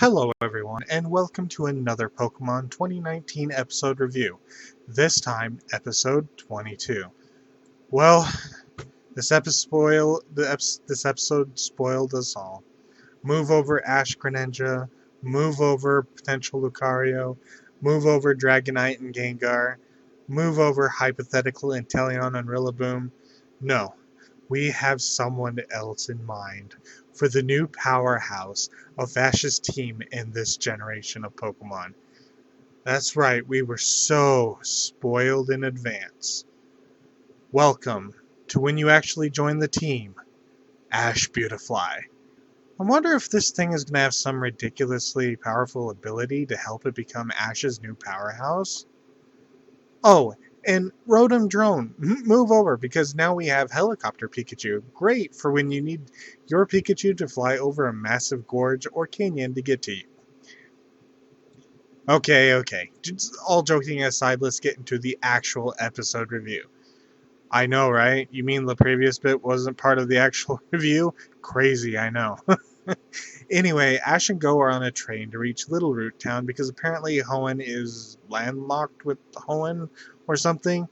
Hello everyone, and welcome to another Pokemon 2019 episode review. This time, episode 22. Well, this episode spoiled us all. Move over Ash Greninja, move over potential Lucario, move over Dragonite and Gengar, move over hypothetical Inteleon and Rillaboom. No, we have someone else in mind for the new powerhouse of Ash's team in this generation of Pokemon. That's right, we were so spoiled in advance. Welcome to when you actually join the team, Ash Beautifly. I wonder if this thing is going to have some ridiculously powerful ability to help it become Ash's new powerhouse. Oh, and Rotom Drone, move over because now we have Helicopter Pikachu. Great for when you need your Pikachu to fly over a massive gorge or canyon to get to you. Okay. Just all joking aside, let's get into the actual episode review. I know, right? You mean the previous bit wasn't part of the actual review? Crazy, I know. Anyway, Ash and Go are on a train to reach Little Root Town because apparently Hoenn is landlocked with Hoenn or something.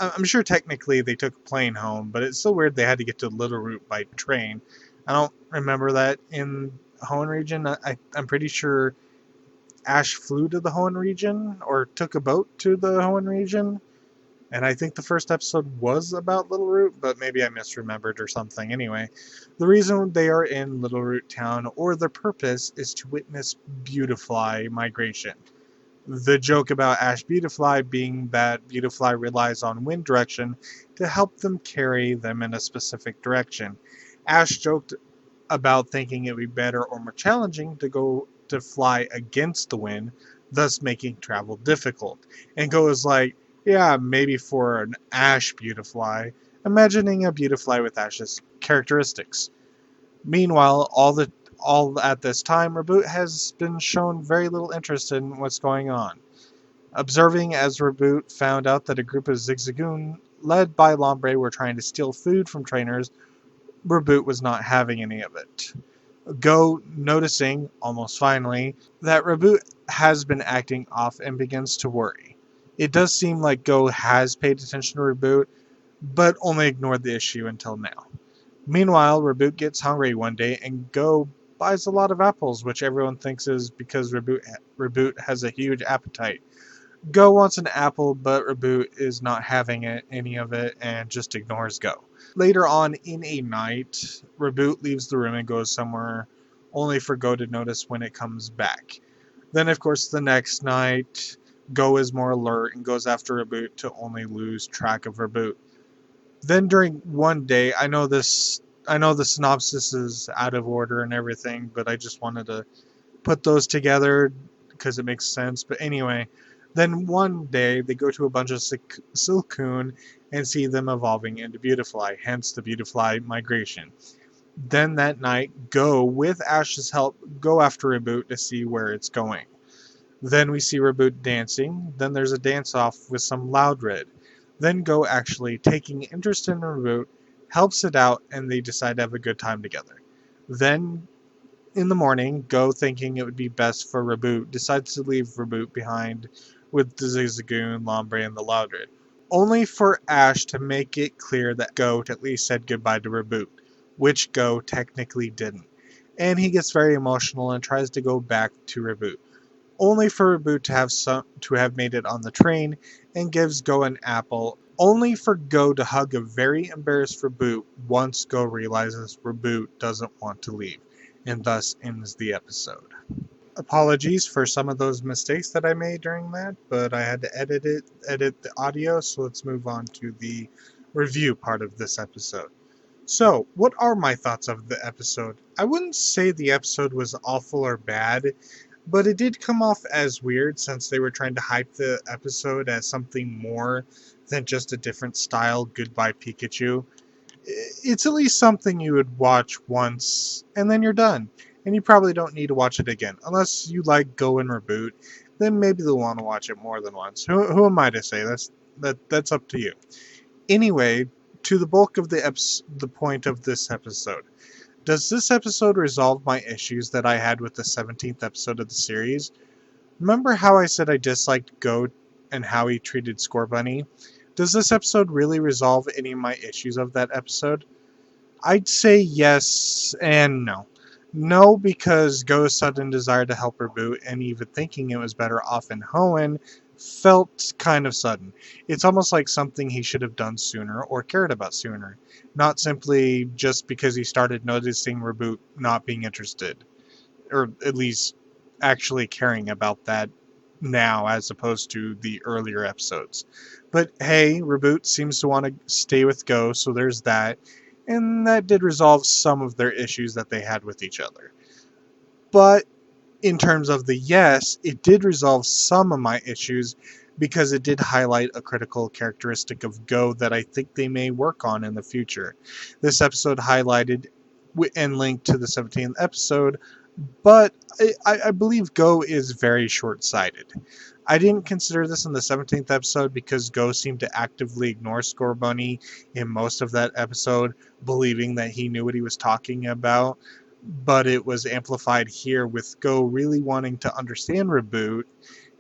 I'm sure technically they took a plane home, but it's so weird they had to get to Little Root by train. I don't remember that in Hoenn region. I'm pretty sure Ash flew to the Hoenn region or took a boat to the Hoenn region. And I think the first episode was about Little Root, but maybe I misremembered or something. Anyway, the reason they are in Little Root Town, or their purpose, is to witness Beautifly migration. The joke about Ash Beautifly being that Beautifly relies on wind direction to help them carry them in a specific direction. Ash joked about thinking it would be better or more challenging to fly against the wind, thus making travel difficult. And Go is like, yeah, maybe for an Ash Beautifly, imagining a Beautifly with Ash's characteristics. Meanwhile, all at this time, Raboot has been shown very little interest in what's going on. Observing as Raboot found out that a group of Zigzagoon, led by Lombre, were trying to steal food from trainers, Raboot was not having any of it. Go, noticing, almost finally, that Raboot has been acting off and begins to worry. It does seem like Go has paid attention to Raboot, but only ignored the issue until now. Meanwhile, Raboot gets hungry one day and Go buys a lot of apples, which everyone thinks is because Raboot has a huge appetite. Go wants an apple, but Raboot is not having any of it and just ignores Go. Later on in a night, Raboot leaves the room and goes somewhere, only for Go to notice when it comes back. Then, of course, the next night, Go is more alert and goes after Raboot to only lose track of Raboot. Then during one day, I know the synopsis is out of order and everything, but I just wanted to put those together because it makes sense. But anyway, then one day they go to a bunch of Silcoon and see them evolving into Beautifly, hence the Beautifly migration. Then that night, Go, with Ash's help, go after Raboot to see where it's going. Then we see Raboot dancing, then there's a dance-off with some Loudred. Then Go actually taking interest in Raboot, helps it out, and they decide to have a good time together. Then, in the morning, Go, thinking it would be best for Raboot, decides to leave Raboot behind with the Zigzagoon, Lombre, and the Loudred. Only for Ash to make it clear that Go at least said goodbye to Raboot, which Go technically didn't. And he gets very emotional and tries to go back to Raboot. Only for Raboot to have made it on the train and gives Go an apple, only for Go to hug a very embarrassed Raboot once Go realizes Raboot doesn't want to leave, and thus ends the episode. Apologies for some of those mistakes that I made during that, but I had to edit the audio, so let's move on to the review part of this episode. So, what are my thoughts of the episode? I wouldn't say the episode was awful or bad, but it did come off as weird since they were trying to hype the episode as something more than just a different style Goodbye Pikachu. It's at least something you would watch once and then you're done. And you probably don't need to watch it again. Unless you like Go and Raboot, then maybe they'll want to watch it more than once. Who am I to say? That's up to you. Anyway, to the bulk of the point of this episode. Does this episode resolve my issues that I had with the 17th episode of the series? Remember how I said I disliked Go and how he treated Score Bunny? Does this episode really resolve any of my issues of that episode? I'd say yes and no. No, because Go's sudden desire to help Raboot and even thinking it was better off in Hoenn felt kind of sudden. It's almost like something he should have done sooner or cared about sooner, not simply just because he started noticing Raboot not being interested, or at least actually caring about that now as opposed to the earlier episodes. But hey, Raboot seems to want to stay with Go, so there's that. And that did resolve some of their issues that they had with each other. But in terms of the yes, it did resolve some of my issues because it did highlight a critical characteristic of Go that I think they may work on in the future. This episode highlighted and linked to the 17th episode, but I believe Go is very short-sighted. I didn't consider this in the 17th episode because Go seemed to actively ignore Score Bunny in most of that episode, believing that he knew what he was talking about. But it was amplified here with Go really wanting to understand Raboot,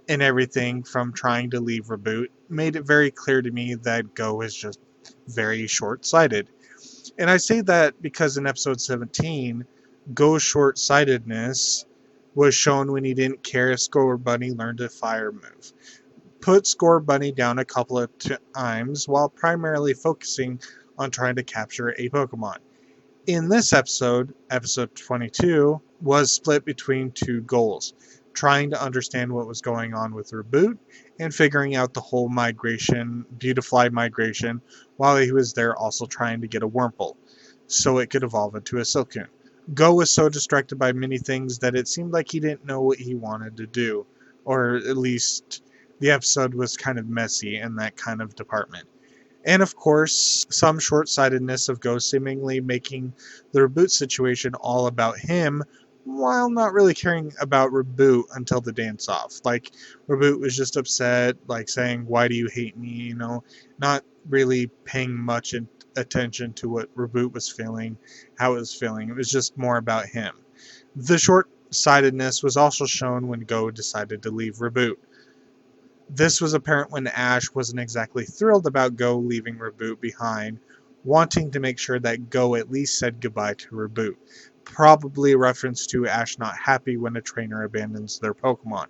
and everything from trying to leave Raboot made it very clear to me that Go is just very short-sighted. And I say that because in episode 17, Go's short-sightedness was shown when he didn't care if Score Bunny learned a fire move. Put Score Bunny down a couple of times while primarily focusing on trying to capture a Pokemon. In this episode, episode 22, was split between two goals. Trying to understand what was going on with Raboot and figuring out the whole migration, Beautifly migration, while he was there also trying to get a Wurmple so it could evolve into a Silcoon. Go was so distracted by many things that it seemed like he didn't know what he wanted to do, or at least the episode was kind of messy in that kind of department. And of course, some short-sightedness of Go seemingly making the Raboot situation all about him, while not really caring about Raboot until the dance-off. Like, Raboot was just upset, like saying, "Why do you hate me?" Not really paying much attention to what Raboot was feeling, how it was feeling. It was just more about him. The short-sightedness was also shown when Go decided to leave Raboot. This was apparent when Ash wasn't exactly thrilled about Go leaving Raboot behind, wanting to make sure that Go at least said goodbye to Raboot. Probably a reference to Ash not happy when a trainer abandons their Pokemon.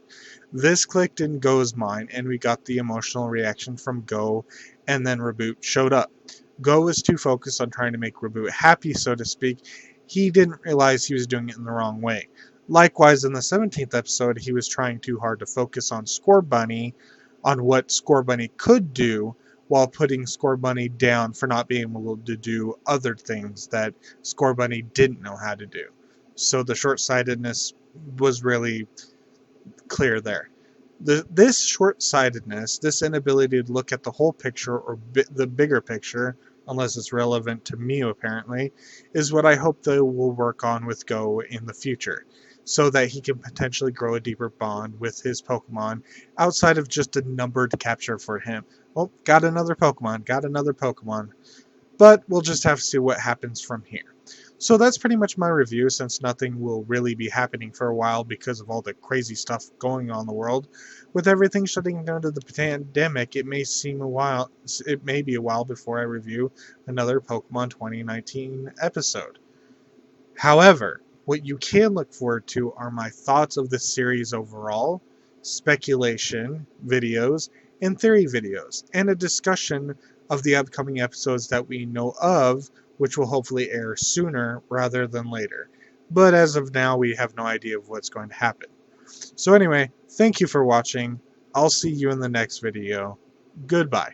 This clicked in Go's mind, and we got the emotional reaction from Go, and then Raboot showed up. Go was too focused on trying to make Raboot happy, so to speak. He didn't realize he was doing it in the wrong way. Likewise, in the 17th episode, he was trying too hard to focus on Score Bunny, on what Score Bunny could do, while putting Score Bunny down for not being able to do other things that Score Bunny didn't know how to do. So the short-sightedness was really clear there. This short-sightedness, this inability to look at the whole picture or the bigger picture, unless it's relevant to me apparently, is what I hope they will work on with Go in the future, so that he can potentially grow a deeper bond with his Pokemon outside of just a numbered capture for him. Oh, got another Pokemon. But we'll just have to see what happens from here. So that's pretty much my review, since nothing will really be happening for a while because of all the crazy stuff going on in the world. With everything shutting down to the pandemic, it may be a while before I review another Pokemon 2019 episode. However, what you can look forward to are my thoughts of the series overall, speculation videos, and theory videos, and a discussion of the upcoming episodes that we know of, which will hopefully air sooner rather than later. But as of now, we have no idea of what's going to happen. So anyway, thank you for watching. I'll see you in the next video. Goodbye.